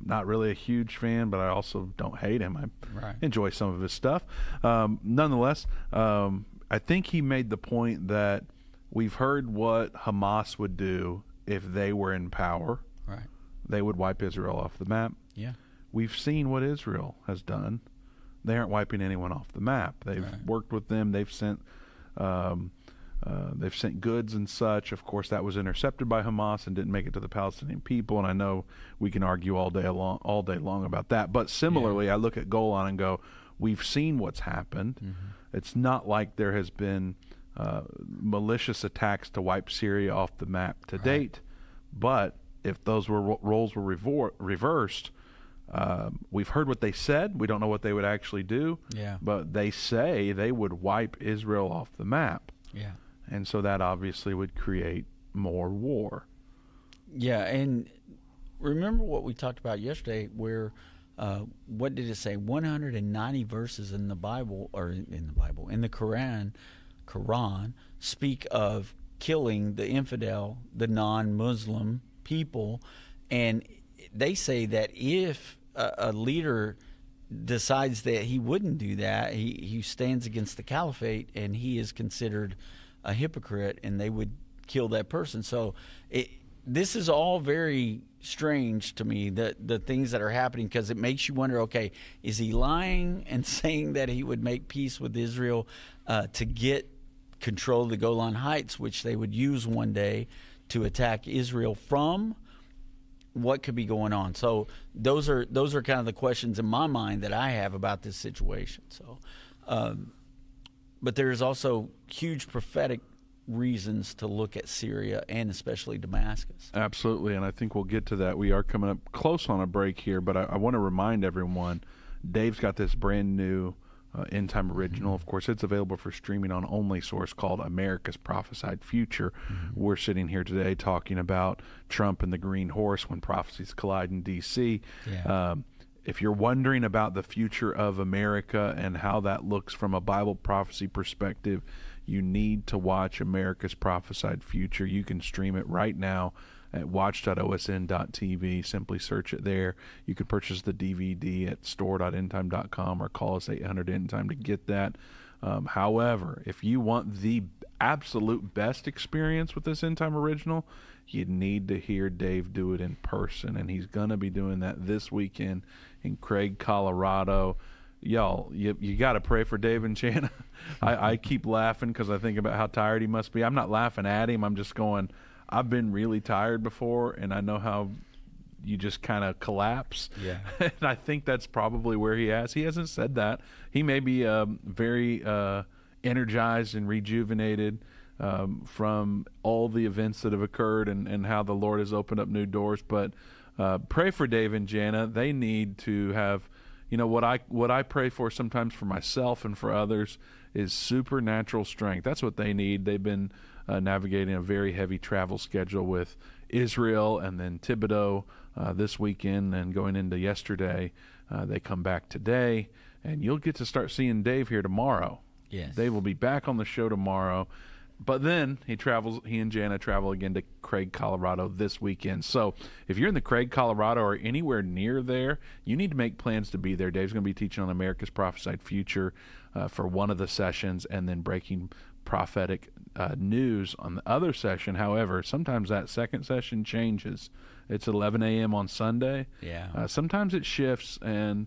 Speaker 1: not really a huge fan, but I also don't hate him. I enjoy some of his stuff. Nonetheless, I think he made the point that we've heard what Hamas would do if they were in power.
Speaker 2: Right.
Speaker 1: They would wipe Israel off the map.
Speaker 2: Yeah.
Speaker 1: We've seen what Israel has done. They aren't wiping anyone off the map. They've worked with them. They've sent goods and such. Of course, that was intercepted by Hamas and didn't make it to the Palestinian people. And I know we can argue all day long about that. But similarly, I look at Golan and go, we've seen what's happened. It's not like there has been malicious attacks to wipe Syria off the map to date. But if those roles were reversed, we've heard what they said. We don't know what they would actually do.
Speaker 2: Yeah.
Speaker 1: But they say they would wipe Israel off the map.
Speaker 2: Yeah.
Speaker 1: And so that obviously would create more war.
Speaker 2: Yeah, and remember what we talked about yesterday where, what did it say? 190 verses in the Bible, in the Quran speak of killing the infidel, the non-Muslim people. And they say that if a leader decides that he wouldn't do that, he stands against the caliphate and he is considered a hypocrite, and they would kill that person. So this is all very strange to me, the things that are happening, because it makes you wonder, okay, is he lying and saying that he would make peace with Israel to get control of the Golan Heights, which they would use one day to attack Israel from? What could be going on? So those are kind of the questions in my mind that I have about this situation. So, but there's also huge prophetic reasons to look at Syria and especially Damascus.
Speaker 1: Absolutely, and I think we'll get to that. We are coming up close on a break here, but I want to remind everyone, Dave's got this brand new Endtime original. Of course, it's available for streaming on Only Source, called America's Prophesied Future. We're sitting here today talking about Trump and the Green Horse when prophecies collide in D.C. If you're wondering about the future of America and how that looks from a Bible prophecy perspective, you need to watch America's Prophesied Future. You can stream it right now at watch.osn.tv. Simply search it there. You can purchase the DVD at store.endtime.com or call us 800-ENDTIME to get that. However, if you want the absolute best experience with this Endtime original, you need to hear Dave do it in person, and he's going to be doing that this weekend in Craig, Colorado. Y'all, you got to pray for Dave and Jana. I keep laughing because I think about how tired he must be. I'm not laughing at him. I'm just going, I've been really tired before, and I know how you just kind of collapse.
Speaker 2: Yeah.
Speaker 1: And I think that's probably where he has. He hasn't said that. He may be very energized and rejuvenated from all the events that have occurred and how the Lord has opened up new doors. But pray for Dave and Jana. They need to have, what I pray for sometimes for myself and for others is supernatural strength. That's what they need. They've been navigating a very heavy travel schedule with Israel and then Thibodeau this weekend and going into yesterday. They come back today, and you'll get to start seeing Dave here tomorrow.
Speaker 2: Yes.
Speaker 1: Dave will be back on the show tomorrow. But then he and Jana travel again to Craig, Colorado this weekend. So if you're in the Craig, Colorado or anywhere near there, you need to make plans to be there. Dave's going to be teaching on America's Prophesied Future for one of the sessions, and then breaking prophetic news on the other session. However, sometimes that second session changes. It's 11 a.m. on Sunday.
Speaker 2: Yeah.
Speaker 1: Sometimes it shifts, and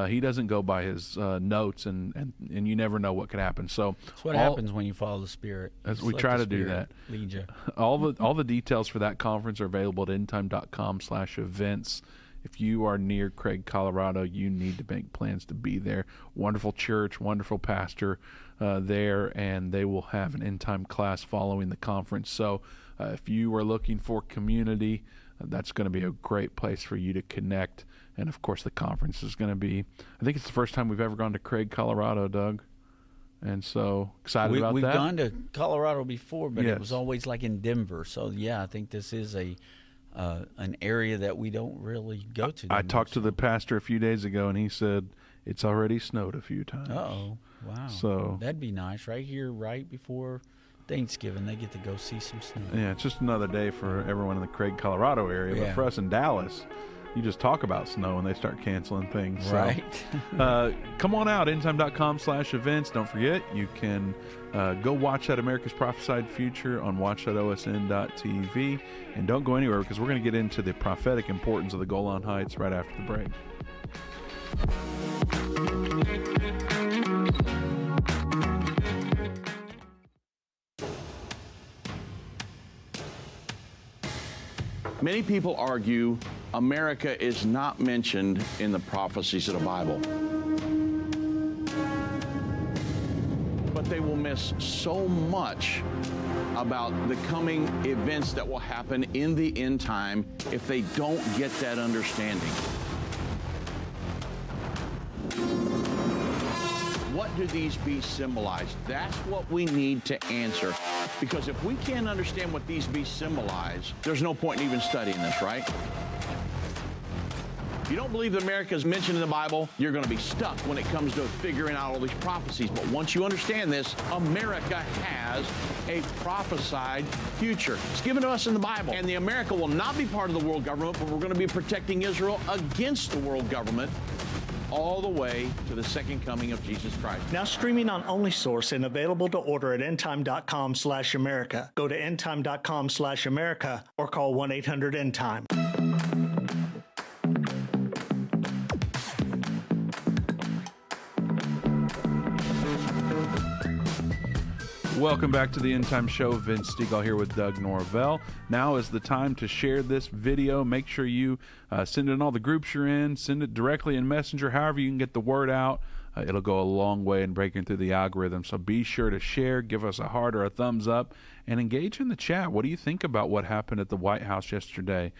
Speaker 1: he doesn't go by his notes, and you never know what could happen. So
Speaker 2: that's what happens when you follow the Spirit.
Speaker 1: As we try to do that.
Speaker 2: Lead you.
Speaker 1: All the details for that conference are available at endtime.com/events. if you are near Craig, Colorado, you need to make plans to be there. Wonderful church, wonderful pastor there, and they will have an end time class following the conference. So if you are looking for community, that's going to be a great place for you to connect. And, of course, the conference is going to be, I think it's the first time we've ever gone to Craig, Colorado, Doug. And so excited about that.
Speaker 2: We've gone to Colorado before, but
Speaker 1: Yes.
Speaker 2: it was always like in Denver. So, yeah, I think this is an area that we don't really go to.
Speaker 1: I talked to the pastor a few days ago, and he said it's already snowed a few times.
Speaker 2: Uh-oh. Wow.
Speaker 1: So
Speaker 2: that'd be nice. Right here, right before Thanksgiving, they get to go see some snow.
Speaker 1: yeah, it's just another day for everyone in the Craig, Colorado area. But
Speaker 2: Yeah.
Speaker 1: for us in Dallas, you just talk about snow and they start canceling things.
Speaker 2: Right.
Speaker 1: So, come on out, endtime.com/events. Don't forget, you can go watch that America's Prophesied Future on watch.osn.tv. And don't go anywhere, because we're going to get into the prophetic importance of the Golan Heights right after the break.
Speaker 7: Many people argue America is not mentioned in the prophecies of the Bible. But they will miss so much about the coming events that will happen in the end time if they don't get that understanding. What do these beasts symbolize? That's what we need to answer. Because if we can't understand what these beasts symbolize, there's no point in even studying this, right? If you don't believe that America is mentioned in the Bible, you're going to be stuck when it comes to figuring out all these prophecies. But once you understand this, America has a prophesied future. It's given to us in the Bible. And the America will not be part of the world government, but we're going to be protecting Israel against the world government all the way to the second coming of Jesus Christ.
Speaker 11: Now streaming on OnlySource and available to order at endtime.com/America. Go to endtime.com/America or call 1-800-ENDTIME.
Speaker 1: Welcome back to the Endtime Show. Vince Stegall here with Doug Norvell. Now is the time to share this video. Make sure you send it in all the groups you're in. Send it directly in Messenger. However you can get the word out. It'll go a long way in breaking through the algorithm. So be sure to share, give us a heart or a thumbs up, and engage in the chat. What do you think about what happened at the White House yesterday?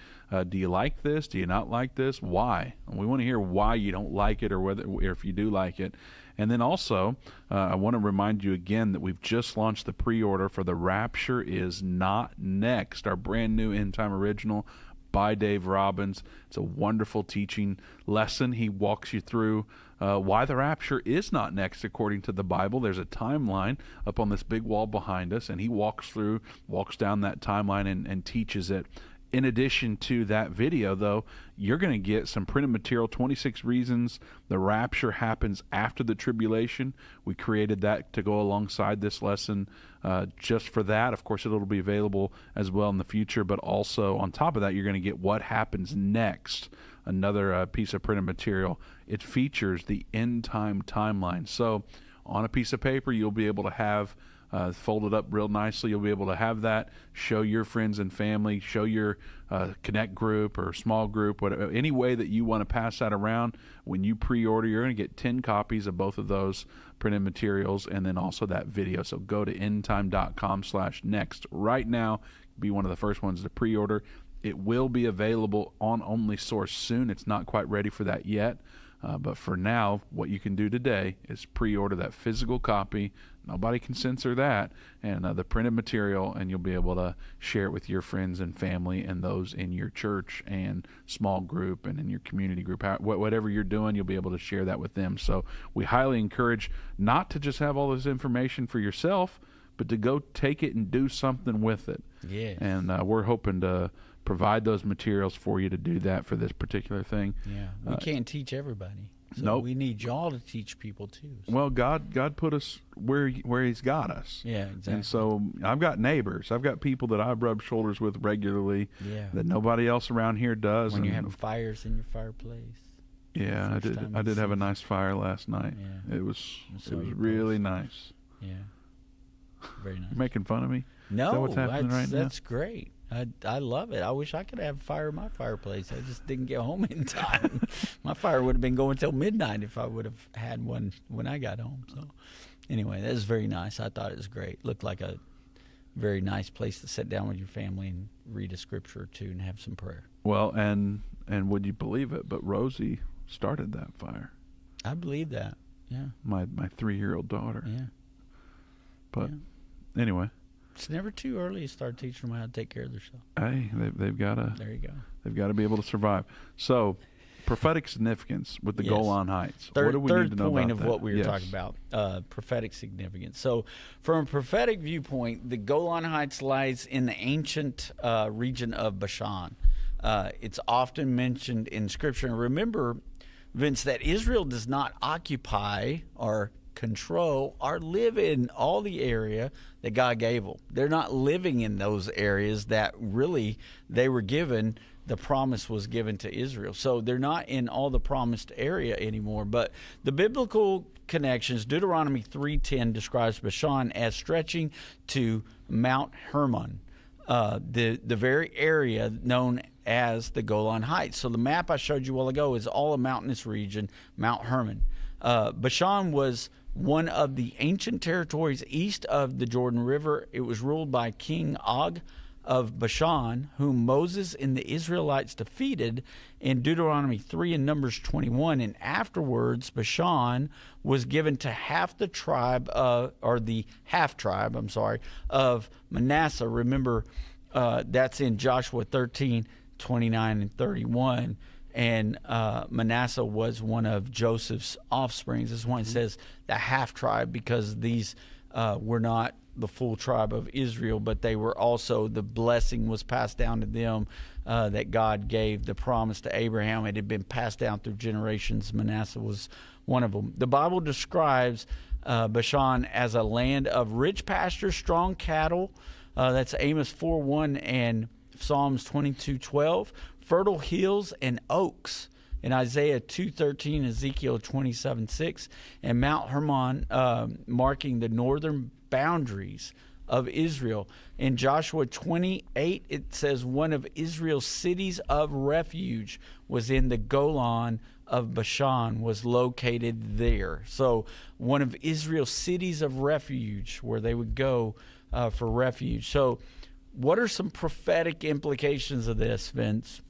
Speaker 1: Do you like this? Do you not like this? Why? And we want to hear why you don't like it, or if you do like it. And then also, I want to remind you again that we've just launched the pre-order for The Rapture Is Not Next, our brand new End Time original by Dave Robbins. It's a wonderful teaching lesson. He walks you through why the rapture is not next according to the Bible. There's a timeline up on this big wall behind us, and he walks down that timeline and teaches it. In addition to that video, though, you're going to get some printed material, 26 reasons the rapture happens after the tribulation. We created that to go alongside this lesson just for that. Of course, it'll be available as well in the future, but also on top of that, you're going to get what happens next, another piece of printed material. It features the end time timeline. So on a piece of paper, you'll be able to have folded up real nicely. You'll be able to have that, show your friends and family, show your Connect group or small group, whatever, any way that you want to pass that around. When you pre-order, you're going to get 10 copies of both of those printed materials and then also that video. So go to endtime.com/next right now. Be one of the first ones to pre-order. It will be available on OnlySource soon. It's not quite ready for that yet. But for now, what you can do today is pre-order that physical copy. Nobody can censor that. And the printed material, and you'll be able to share it with your friends and family and those in your church and small group and in your community group. Whatever you're doing, you'll be able to share that with them. So we highly encourage not to just have all this information for yourself, but to go take it and do something with it.
Speaker 2: Yes.
Speaker 1: And we're hoping to provide those materials for you to do that for this particular thing.
Speaker 2: Yeah, we can't teach everybody. So
Speaker 1: nope.
Speaker 2: We need y'all to teach people too. So.
Speaker 1: Well, God put us where He's got us.
Speaker 2: Yeah, exactly.
Speaker 1: And so I've got neighbors. I've got people that I rub shoulders with regularly.
Speaker 2: Yeah.
Speaker 1: That nobody else around here does.
Speaker 2: When you have fires in your fireplace.
Speaker 1: Yeah, I did have a nice fire last night. Yeah. It was really nice.
Speaker 2: Yeah. Very nice.
Speaker 1: You're making fun of me?
Speaker 2: No,
Speaker 1: Is that what's happening right now?
Speaker 2: That's great. I love it. I wish I could have fire in my fireplace. I just didn't get home in time. My fire would have been going till midnight if I would have had one when I got home. So anyway, that was very nice. I thought it was great. Looked like a very nice place to sit down with your family and read a scripture or two and have some prayer.
Speaker 1: Well, and would you believe it, but Rosie started that fire.
Speaker 2: I believe that. Yeah.
Speaker 1: My 3-year-old daughter.
Speaker 2: Yeah.
Speaker 1: But anyway,
Speaker 2: it's never too early to start teaching them how to take care of themselves.
Speaker 1: Hey, they've got to.
Speaker 2: There you go.
Speaker 1: They've got to be able to survive. So, prophetic significance with the Golan Heights.
Speaker 2: What do we
Speaker 1: need to know
Speaker 2: point
Speaker 1: about
Speaker 2: of
Speaker 1: that?
Speaker 2: what we were talking about, prophetic significance. So, from a prophetic viewpoint, the Golan Heights lies in the ancient region of Bashan. It's often mentioned in Scripture. And remember, Vince, that Israel does not occupy or control or live in all the area that God gave them. They're not living in those areas that really they were given. The promise was given to Israel. So they're not in all the promised area anymore. But the biblical connections, Deuteronomy 3:10 describes Bashan as stretching to Mount Hermon, the very area known as the Golan Heights. So the map I showed you a while ago is all a mountainous region, Mount Hermon. Bashan was one of the ancient territories east of the Jordan River. It was ruled by King Og of Bashan, whom Moses and the Israelites defeated in Deuteronomy 3 and Numbers 21. And afterwards, Bashan was given to half the tribe, or the half tribe, of Manasseh. Remember, that's in Joshua 13, 29 and 31. And Manasseh was one of Joseph's offsprings. This one says the half tribe, because these were not the full tribe of Israel, but they were also, the blessing was passed down to them that God gave the promise to Abraham. It had been passed down through generations. Manasseh was one of them. The Bible describes Bashan as a land of rich pastures, strong cattle. That's Amos 4:1 and Psalms 22:12. Fertile hills and oaks in Isaiah 2:13, Ezekiel 27:6, and Mount Hermon marking the northern boundaries of Israel. In Joshua 28, it says one of Israel's cities of refuge was in the Golan of Bashan, was located there. So one of Israel's cities of refuge where they would go for refuge. So what are some prophetic implications of this, Vince?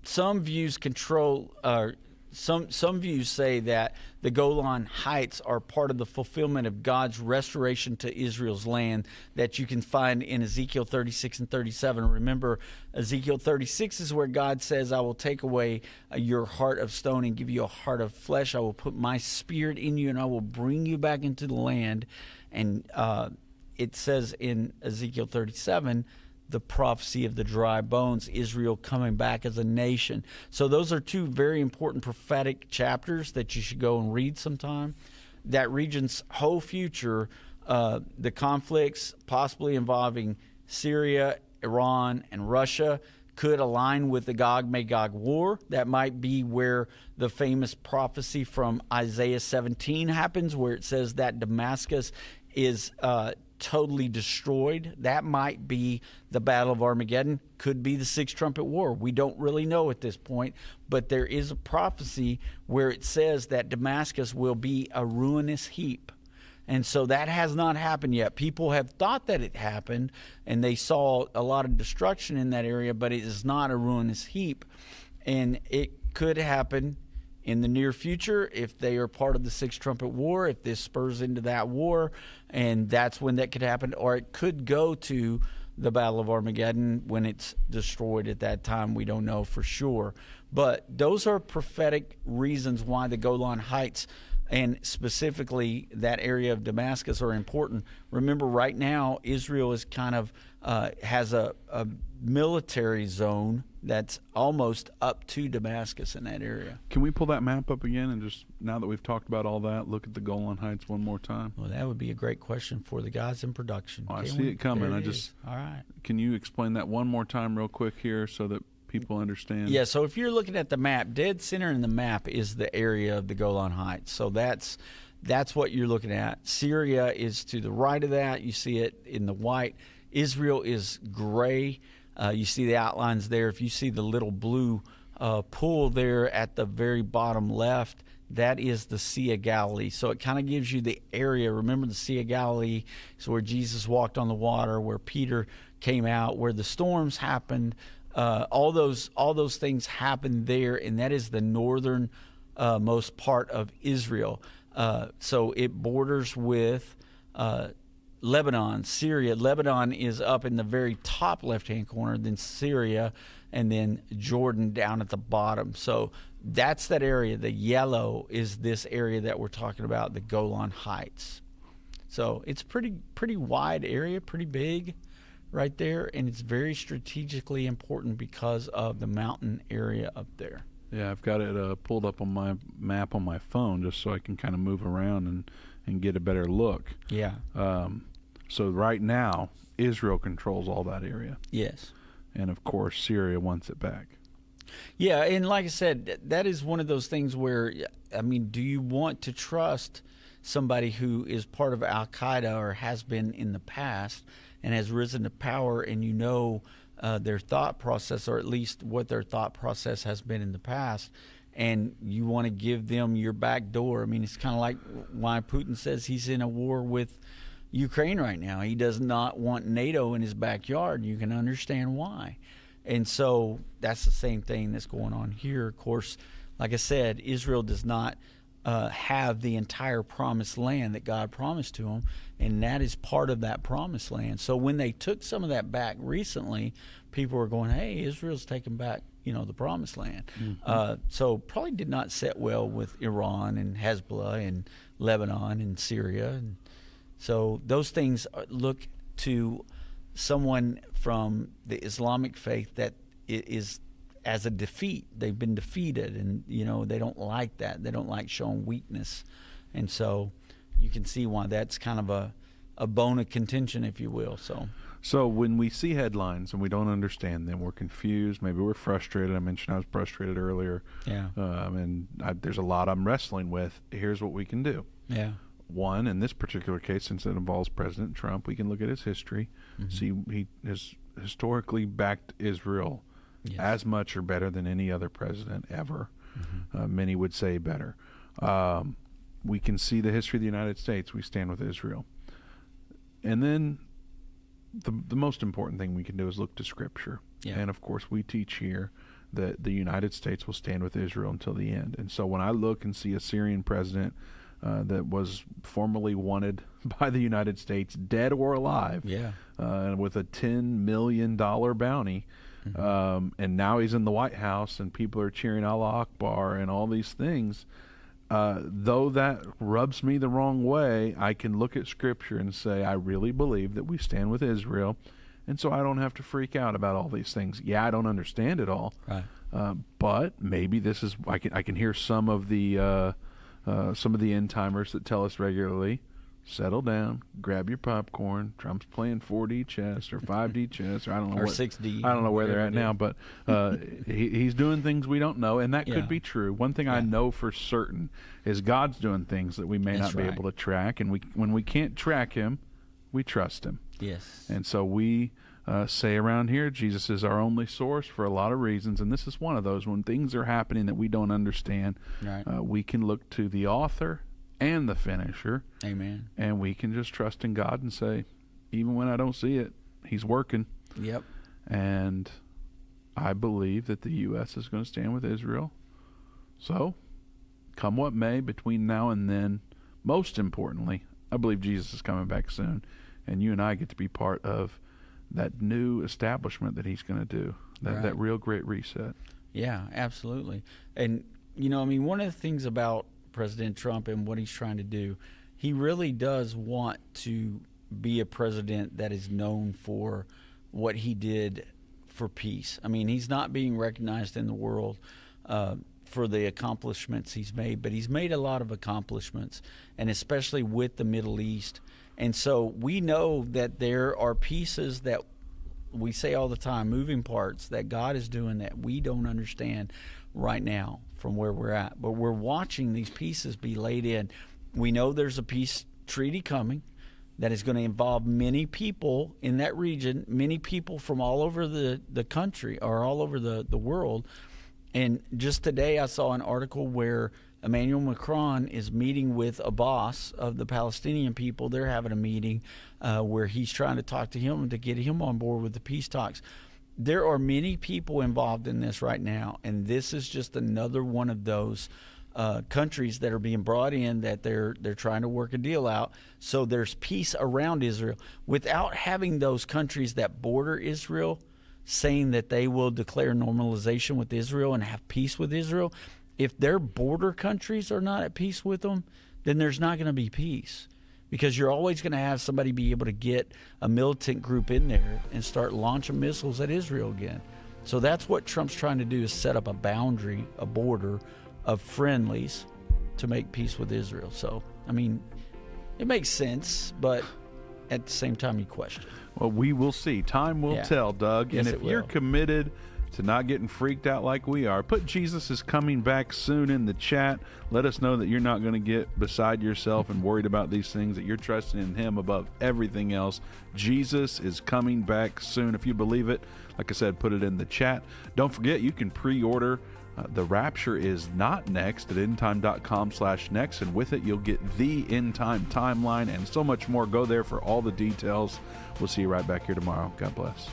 Speaker 2: Some views some views say that the Golan Heights are part of the fulfillment of God's restoration to Israel's land that you can find in Ezekiel 36 and 37. Remember, Ezekiel 36 is where God says, I will take away your heart of stone and give you a heart of flesh. I will put my spirit in you and I will bring you back into the land. And it says in Ezekiel 37, the prophecy of the dry bones, Israel coming back as a nation. So those are two very important prophetic chapters that you should go and read sometime. That region's whole future, the conflicts possibly involving Syria, Iran, and Russia could align with the Gog-Magog war. That might be where the famous prophecy from Isaiah 17 happens, where it says that Damascus is totally destroyed. That might be the Battle of Armageddon, could be the Sixth Trumpet War. We don't really know at this point, but there is a prophecy where it says that Damascus will be a ruinous heap. And so that has not happened yet. People have thought that it happened, and they saw a lot of destruction in that area, but it is not a ruinous heap. And it could happen in the near future if they are part of the Sixth Trumpet War, if this spurs into that war, and that's when that could happen. Or it could go to the Battle of Armageddon when it's destroyed at that time. We don't know for sure. But those are prophetic reasons why the Golan Heights and specifically that area of Damascus are important. Remember, right now, Israel is kind of has a military zone that's almost up to Damascus in that area.
Speaker 1: Can we pull that map up again and just, now that we've talked about all that, look at the Golan Heights one more time?
Speaker 2: Well, that would be a great question for the guys in production.
Speaker 1: Oh, I see it coming.
Speaker 2: All right.
Speaker 1: Can you explain that one more time real quick here so that people understand?
Speaker 2: Yeah, so if you're looking at the map, dead center in the map is the area of the Golan Heights. So that's what you're looking at. Syria is to the right of that. You see it in the white. Israel is gray. You see the outlines there. If you see the little blue pool there at the very bottom left, that is the Sea of Galilee. So it kind of gives you the area. Remember, the Sea of Galilee is where Jesus walked on the water, where Peter came out, where the storms happened. All those things happened there, and that is the northern most part of Israel. So it borders with Lebanon, Syria. Lebanon is up in the very top left-hand corner, then Syria, and then Jordan down at the bottom. So that's that area. The yellow is this area that we're talking about, the Golan Heights. So it's pretty wide area, pretty big right there, and it's very strategically important because of the mountain area up there.
Speaker 1: Yeah, I've got it pulled up on my map on my phone just so I can kind of move around and get a better look.
Speaker 2: Yeah.
Speaker 1: So right now, Israel controls all that area.
Speaker 2: Yes.
Speaker 1: And, of course, Syria wants it back.
Speaker 2: Yeah, and like I said, that is one of those things where, I mean, do you want to trust somebody who is part of al-Qaeda or has been in the past and has risen to power, and you know their thought process, or at least what their thought process has been in the past, and you want to give them your back door? I mean, it's kind of like why Putin says he's in a war with Ukraine right now. He does not want NATO in his backyard. You can understand why. And so that's the same thing that's going on here. Of course, like I said, Israel does not have the entire promised land that God promised to them, and that is part of that promised land. So when they took some of that back recently, people were going, hey, Israel's taking back, the promised land. Mm-hmm. So probably did not sit well with Iran and Hezbollah and Lebanon and Syria. And so those things look to someone from the Islamic faith that is as a defeat. They've been defeated, and they don't like that. They don't like showing weakness, and so you can see why that's kind of a bone of contention, if you will. So
Speaker 1: when we see headlines and we don't understand them, we're confused. Maybe we're frustrated. I mentioned I was frustrated earlier.
Speaker 2: Yeah.
Speaker 1: There's a lot I'm wrestling with. Here's what we can do.
Speaker 2: Yeah.
Speaker 1: One, in this particular case, since it involves President Trump, we can look at his history, see he has historically backed Israel as much or better than any other president ever. Many would say better. We can see the history of the United States. We stand with Israel. And then the most important thing we can do is look to Scripture. Yeah. And, of course, we teach here that the United States will stand with Israel until the end. And so when I look and see a Syrian president that was formerly wanted by the United States, dead or alive, with a $10 million bounty, and now he's in the White House and people are cheering Allahu Akbar and all these things, though that rubs me the wrong way, I can look at Scripture and say, I really believe that we stand with Israel, and so I don't have to freak out about all these things. Yeah, I don't understand it all,
Speaker 2: right.
Speaker 1: But maybe this is, I can hear some of the end timers that tell us regularly, settle down, grab your popcorn. Trump's playing 4D chess or 5D chess, or I don't know,
Speaker 2: or 6D.
Speaker 1: I don't know where they're at now, but he's doing things we don't know, and that could be true. One thing I know for certain is God's doing things that we may not be able to track, and when we can't track him, we trust him.
Speaker 2: Yes.
Speaker 1: And so we say around here, Jesus is our only source for a lot of reasons, and this is one of those. When things are happening that we don't understand, we can look to the author and the finisher.
Speaker 2: Amen.
Speaker 1: And we can just trust in God and say, even when I don't see it, he's working.
Speaker 2: Yep.
Speaker 1: And I believe that the U.S. is going to stand with Israel. So, come what may, between now and then, most importantly, I believe Jesus is coming back soon, and you and I get to be part of that new establishment that he's going to do, that real great reset.
Speaker 2: Yeah, absolutely. And, one of the things about President Trump and what he's trying to do, he really does want to be a president that is known for what he did for peace. I mean, he's not being recognized in the world for the accomplishments he's made, but he's made a lot of accomplishments, and especially with the Middle East. And so we know that there are pieces that we say all the time, moving parts that God is doing that we don't understand right now from where we're at. But we're watching these pieces be laid in. We know there's a peace treaty coming. that is going to involve many people in that region, many people from all over the country or all over the world. And just today I saw an article where Emmanuel Macron is meeting with a boss of the Palestinian people. They're having a meeting where he's trying to talk to him to get him on board with the peace talks. There are many people involved in this right now, and this is just another one of those countries that are being brought in that they're trying to work a deal out so there's peace around Israel without having those countries that border Israel saying that they will declare normalization with Israel and have peace with Israel. If their border countries are not at peace with them, then there's not going to be peace, because you're always going to have somebody be able to get a militant group in there and start launching missiles at Israel again. So that's what Trump's trying to do, is set up a boundary, a border of friendlies to make peace with Israel. So, I mean, it makes sense, but at the same time you question.
Speaker 1: Well, we will see. Time will tell, Doug.
Speaker 2: Yes,
Speaker 1: and if you're committed to not getting freaked out like we are, put Jesus is coming back soon in the chat. Let us know that you're not going to get beside yourself and worried about these things, that you're trusting in him above everything else. Jesus is coming back soon. If you believe it, like I said, put it in the chat. Don't forget, you can pre-order The Rapture Is Not Next at endtime.com/next, and with it you'll get the End Time timeline and so much more. Go there for all the details. We'll see you right back here tomorrow. God bless.